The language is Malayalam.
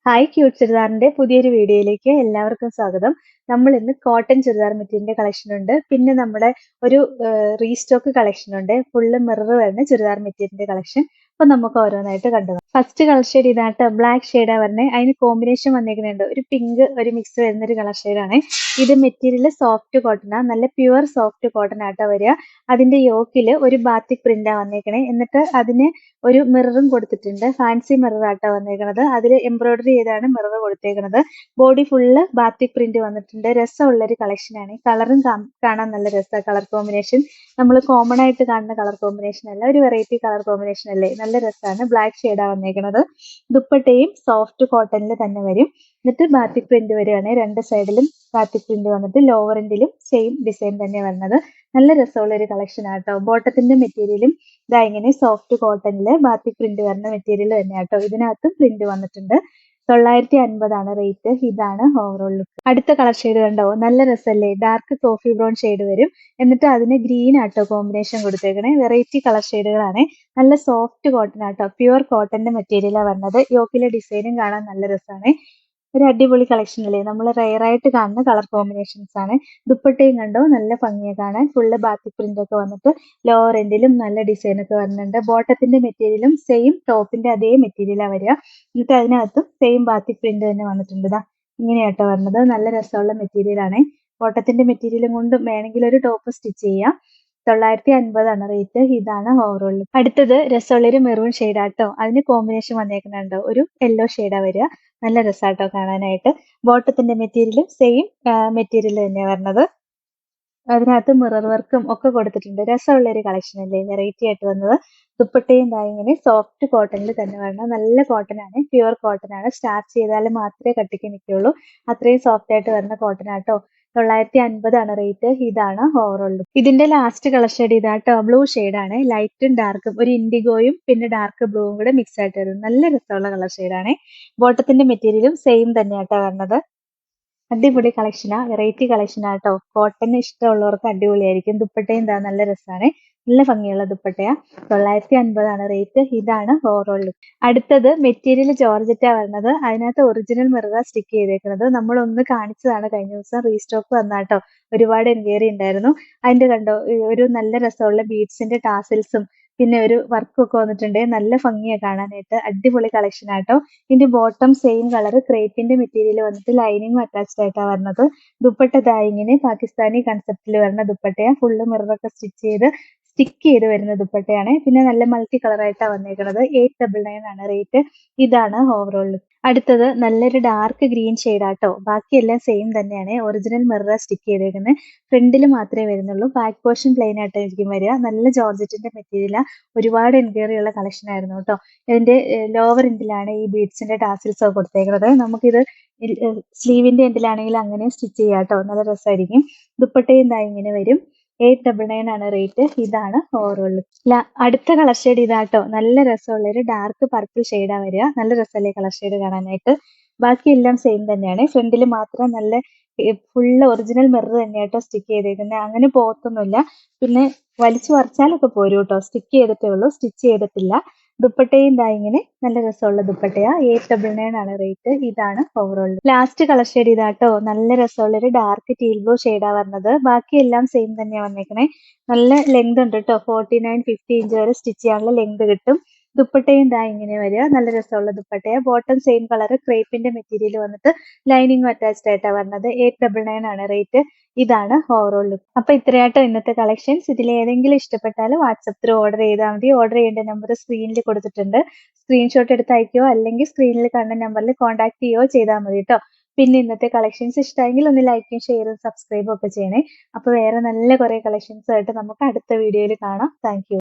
ഹായ് ക്യൂട്ട് ചുരിദാറിന്റെ പുതിയൊരു വീഡിയോയിലേക്ക് എല്ലാവർക്കും സ്വാഗതം. നമ്മൾ ഇന്ന് കോട്ടൺ ചുരിദാർ മെറ്റീരിയലിന്റെ കളക്ഷൻ ഉണ്ട്. പിന്നെ നമ്മുടെ ഒരു റീസ്റ്റോക്ക് കളക്ഷൻ ഉണ്ട്. ഫുള്ള് മിറർ വരുന്ന ചുരിദാർ മെറ്റീരിയലിന്റെ കളക്ഷൻ. അപ്പൊ നമുക്ക് ഓരോന്നായിട്ട് കണ്ടു. ഫസ്റ്റ് കളർ ഷെയ്ഡ് ഇതായിട്ട് ബ്ലാക്ക് ഷെയ്ഡാ വരുന്നത്. അതിന് കോമ്പിനേഷൻ വന്നിരിക്കുന്നുണ്ട്. ഒരു പിങ്ക് ഒരു മിക്സ് വരുന്ന ഒരു കളർ ഷെയ്ഡാണ്. ഇത് മെറ്റീരിയൽ സോഫ്റ്റ് കോട്ടൺ ആണ്. നല്ല പ്യുവർ സോഫ്റ്റ് കോട്ടൺ ആയിട്ടാ വരിക. അതിന്റെ യോക്കിൽ ഒരു ബാത്തിക് പ്രിന്റാ വന്നേക്കണേ. എന്നിട്ട് അതിന് ഒരു മിററും കൊടുത്തിട്ടുണ്ട്. ഫാൻസി മിറർ ആട്ടോ വന്നേക്കണത്. അതിൽ എംബ്രോയിഡറി ചെയ്താണ് മിറർ കൊടുത്തേക്കണത്. ബോഡി ഫുള്ള് ബാത്തിക് പ്രിന്റ് വന്നിട്ടുണ്ട്. രസമുള്ള ഒരു കളക്ഷൻ ആണ്. കളറും കാണാൻ നല്ല രസമാണ്. കളർ കോമ്പിനേഷൻ നമ്മൾ കോമൺ ആയിട്ട് കാണുന്ന കളർ കോമ്പിനേഷൻ അല്ല, ഒരു വെറൈറ്റി കളർ കോമ്പിനേഷൻ അല്ലേ, നല്ല രസമാണ്. ബ്ലാക്ക് ഷെയ്ഡാ വന്നേക്കണത്. ദുപ്പട്ടയും സോഫ്റ്റ് കോട്ടണിൽ തന്നെ വരും. എന്നിട്ട് ബാത്തിക് പ്രിന്റ് വരികയാണ്. രണ്ട് സൈഡിലും ബാത്തിക് പ്രിന്റ് വന്നിട്ട് ലോവർ എൻഡിലും സെയിം ഡിസൈൻ തന്നെ വരുന്നത്. നല്ല രസമുള്ള ഒരു കളക്ഷൻ ആട്ടോ. ബോട്ടത്തിന്റെ മെറ്റീരിയലും ഇതാ ഇങ്ങനെ സോഫ്റ്റ് കോട്ടണില് ബാത്തിക് പ്രിന്റ് വരുന്ന മെറ്റീരിയൽ തന്നെ ആട്ടോ. ഇതിനകത്തും പ്രിന്റ് വന്നിട്ടുണ്ട്. 950 റേറ്റ്. ഇതാണ് ഓവറോൾ ലുക്ക്. അടുത്ത കളർ ഷെയ്ഡ് കണ്ടോ, നല്ല രസമല്ലേ. ഡാർക്ക് കോഫി ബ്രൗൺ ഷെയ്ഡ് വരും. എന്നിട്ട് അതിന് ഗ്രീൻ ആട്ടോ കോമ്പിനേഷൻ കൊടുത്തേക്കണേ. വെറൈറ്റി കളർ ഷെയ്ഡുകളാണ്. നല്ല സോഫ്റ്റ് കോട്ടൺ ആട്ടോ. പ്യുവർ കോട്ടന്റെ മെറ്റീരിയലാണ് വരുന്നത്. യോക്കിലെ ഡിസൈനും കാണാൻ നല്ല രസമാണ്. ഒരു അടിപൊളി കളക്ഷൻ അല്ലേ. നമ്മൾ റെയർ ആയിട്ട് കാണുന്ന കളർ കോമ്പിനേഷൻസ് ആണ്. ദുപ്പട്ടയും കണ്ടോ, നല്ല ഭംഗിയെ കാണാൻ. ഫുള്ള് ബാത്തിക് പ്രിന്റ് ഒക്കെ വന്നിട്ട് ലോവർ എൻഡിലും നല്ല ഡിസൈൻ ഒക്കെ വരുന്നുണ്ട്. ബോട്ടത്തിന്റെ മെറ്റീരിയലും സെയിം ടോപ്പിന്റെ അതേ മെറ്റീരിയലാണ് വരിക. എന്നിട്ട് അതിനകത്തും സെയിം ബാത്തിക് പ്രിന്റ് തന്നെ വന്നിട്ടുണ്ട്. ഇതാ ഇങ്ങനെയാട്ടോ വരുന്നത്. നല്ല രസമുള്ള മെറ്റീരിയൽ ആണ്. ബോട്ടത്തിന്റെ മെറ്റീരിയലും കൊണ്ട് വേണമെങ്കിൽ ഒരു ടോപ്പ് സ്റ്റിച്ച് ചെയ്യാം. 950 റേറ്റ്. ഇതാണ് ഓവറോൾ. അടുത്തത് രസമുള്ളൊരു മെറൂൺ ഷെയ്ഡാട്ടോ. അതിന് കോമ്പിനേഷൻ വന്നേക്കുന്നുണ്ടോ, ഒരു യെല്ലോ ഷെയ്ഡാ വരിക. നല്ല രസാട്ടോ കാണാനായിട്ട്. ബോട്ടത്തിന്റെ മെറ്റീരിയലും സെയിം മെറ്റീരിയൽ തന്നെയാണ് വരുന്നത്. അതിനകത്ത് മിറർ വർക്കും ഒക്കെ കൊടുത്തിട്ടുണ്ട്. രസമുള്ള ഒരു കളക്ഷൻ അല്ലേ, വെറൈറ്റി ആയിട്ട് വന്നത്. ദുപ്പട്ടയും ഇങ്ങനെ സോഫ്റ്റ് കോട്ടണിൽ തന്നെ വരണം. നല്ല കോട്ടൺ ആണ്, പ്യുവർ കോട്ടൺ ആണ്. സ്റ്റാർച്ച് ചെയ്താൽ മാത്രമേ കട്ടിക്ക് നിൽക്കുള്ളൂ. അത്രയും സോഫ്റ്റ് ആയിട്ട് വരുന്ന കോട്ടൺ ആട്ടോ. 950 റേറ്റ്. ഇതാണ് ഓവറോൾ ലുക്ക്. ഇതിന്റെ ലാസ്റ്റ് കളർ ഷെയ്ഡ് ഇതാട്ടോ. ബ്ലൂ ആണ്. ലൈറ്റും ഡാർക്കും, ഒരു ഇൻഡിഗോയും പിന്നെ ഡാർക്ക് ബ്ലൂവും കൂടെ മിക്സ് ആയിട്ട് വരും. നല്ല രസമുള്ള കളർ ഷെയ്ഡാണ്. ബോട്ടത്തിന്റെ മെറ്റീരിയലും സെയിം തന്നെയാട്ടോ വരുന്നത്. അടിപൊളി കളക്ഷനാ, വെറൈറ്റി കളക്ഷനാ കേട്ടോ. കോട്ടൺ ഇഷ്ടമുള്ളവർക്ക് അടിപൊളിയായിരിക്കും. ദുപ്പട്ടയും എന്താ നല്ല രസമാണ്. നല്ല ഭംഗിയുള്ള ദുപ്പട്ടയാ. 950 റേറ്റ്. ഇതാണ് ഓവറോൾ ലുക്ക്. അടുത്തത് മെറ്റീരിയൽ ജോർജറ്റാ വരുന്നത്. അതിനകത്ത് ഒറിജിനൽ മിററാ സ്റ്റിക്ക് ചെയ്തേക്കുന്നത്. നമ്മൾ ഒന്ന് കാണിച്ചതാണ് കഴിഞ്ഞ ദിവസം. റീസ്റ്റോക്ക് വന്നാട്ടോ. ഒരുപാട് എൻക്വയറി ഉണ്ടായിരുന്നു. അതിന്റെ കണ്ടോ, ഒരു നല്ല രസമുള്ള ബീഡ്സിന്റെ ടാസിൽസും പിന്നെ ഒരു വർക്കും ഒക്കെ വന്നിട്ടുണ്ട്. നല്ല ഭംഗിയാ കാണാനായിട്ട്. അടിപൊളി കളക്ഷൻ ആട്ടോ. ഇതിന്റെ ബോട്ടം സെയിം കളർ ക്രേപ്പിന്റെ മെറ്റീരിയൽ വന്നിട്ട് ലൈനിങ് അറ്റാച്ച്ഡ് ആയിട്ടാണ് വരുന്നത്. ദുപ്പട്ട ഇങ്ങനെ പാകിസ്ഥാനി കൺസെപ്റ്റിൽ വരുന്ന ദുപ്പട്ടയാ. ഫുള്ള് മിററൊക്കെ സ്റ്റിക്ക് ചെയ്ത് വരുന്ന ദുപ്പട്ടയാണ്. പിന്നെ നല്ല മൾട്ടി കളർ ആയിട്ടാണ് വന്നേക്കുന്നത്. 899 റേറ്റ്. ഇതാണ് ഓവറോൾ ലുക്ക്. അടുത്തത് നല്ലൊരു ഡാർക്ക് ഗ്രീൻ ആട്ടോ. ബാക്കിയെല്ലാം സെയിം തന്നെയാണ്. ഒറിജിനൽ മിറർ സ്റ്റിക്ക് ചെയ്തേക്കുന്നത്. ഫ്രണ്ടിൽ മാത്രമേ വരുന്നുള്ളൂ. ബാക്ക് പോർഷൻ പ്ലെയിൻ ആയിട്ടായിരിക്കും വരിക. നല്ല ജോർജറ്റിന്റെ മെറ്റീരിയൽ. ഒരുപാട് എൻക്വയറി ഉള്ള കളക്ഷൻ ആയിരുന്നു കേട്ടോ. ഇതിന്റെ ലോവർ എൻഡിലാണ് ഈ ബീഡ്സിന്റെ ടാസിൽസ് ഒക്കെ കൊടുത്തേക്കുന്നത്. നമുക്കിത് സ്ലീവിന്റെ എൻഡിലാണെങ്കിൽ അങ്ങനെ സ്റ്റിച്ച് ചെയ്യാം കേട്ടോ. നല്ല രസമായിരിക്കും. ദുപ്പട്ടയും ഇങ്ങനെ വരും. 899 റേറ്റ്. ഇതാണ് ഓവറോൾ. അടുത്ത കളർ ഷെയ്ഡ് ഇതാട്ടോ. നല്ല രസമുള്ള ഒരു ഡാർക്ക് പർപ്പിൾ ഷെയ്ഡാ വരിക. നല്ല രസമല്ലേ കളർ ഷെയ്ഡ് കാണാനായിട്ട്. ബാക്കിയെല്ലാം സെയിം തന്നെയാണ്. ഫ്രണ്ടിൽ മാത്രം നല്ല ഫുള്ള് ഒറിജിനൽ മിറർ തന്നെയാട്ടോ സ്റ്റിക്ക് ചെയ്തേക്കുന്നത്. അങ്ങനെ പോകത്തൊന്നുമില്ല. പിന്നെ വലിച്ചു പറിച്ചാലൊക്കെ പോരും കേട്ടോ. സ്റ്റിക്ക് ചെയ്തിട്ടേ ഉള്ളൂ, സ്റ്റിച്ച് ചെയ്തിട്ടില്ല. ദുപ്പട്ടയും ഇങ്ങനെ നല്ല രസമുള്ള ദുപ്പട്ടയാ. 899 റേറ്റ്. ഇതാണ് ഓവറോൾ. ലാസ്റ്റ് കളർ ഷെയ്ഡ് ഇതാട്ടോ. നല്ല രസമുള്ള ഒരു ഡാർക്ക് ടീൽ ബ്ലൂ ഷെയ്ഡാ വരുന്നത്. ബാക്കിയെല്ലാം സെയിം തന്നെയാ വന്നേക്കണേ. നല്ല ലെങ്ത് ഉണ്ട് കേട്ടോ. 49-50 ഇഞ്ച് വരെ സ്റ്റിച്ച് ചെയ്യാനുള്ള ലെങ്ത് കിട്ടും. ദുപ്പട്ടയും ഇങ്ങനെ വരിക. നല്ല രസമുള്ള ദുപ്പട്ടയാ. ബോട്ടം സെയിം കളർ ക്രേപ്പിന്റെ മെറ്റീരിയൽ വന്നിട്ട് ലൈനിങ് അറ്റാച്ച്ഡ് ആയിട്ടാ വരുന്നത്. 899 റേറ്റ്. ഇതാണ് ഓവറോൾ ലുക്ക്. അപ്പൊ ഇത്രയാട്ടോ ഇന്നത്തെ കളക്ഷൻസ്. ഇതിൽ ഏതെങ്കിലും ഇഷ്ടപ്പെട്ടാൽ വാട്സപ്പ് ത്രൂ ഓർഡർ ചെയ്താൽ മതി. ഓർഡർ ചെയ്യേണ്ട നമ്പർ സ്ക്രീനിൽ കൊടുത്തിട്ടുണ്ട്. സ്ക്രീൻഷോട്ട് എടുത്ത് അയക്കുകയോ അല്ലെങ്കിൽ സ്ക്രീനിൽ കാണുന്ന നമ്പറിൽ കോൺടാക്ട് ചെയ്യുകയോ ചെയ്താൽ മതി കേട്ടോ. പിന്നെ ഇന്നത്തെ കളക്ഷൻസ് ഇഷ്ടമെങ്കിൽ ഒന്ന് ലൈക്കും ഷെയറും സബ്സ്ക്രൈബും ഒക്കെ ചെയ്യണേ. അപ്പൊ വേറെ നല്ല കുറെ കളക്ഷൻസ് ആയിട്ട് നമുക്ക് അടുത്ത വീഡിയോയിൽ കാണാം. Thank you.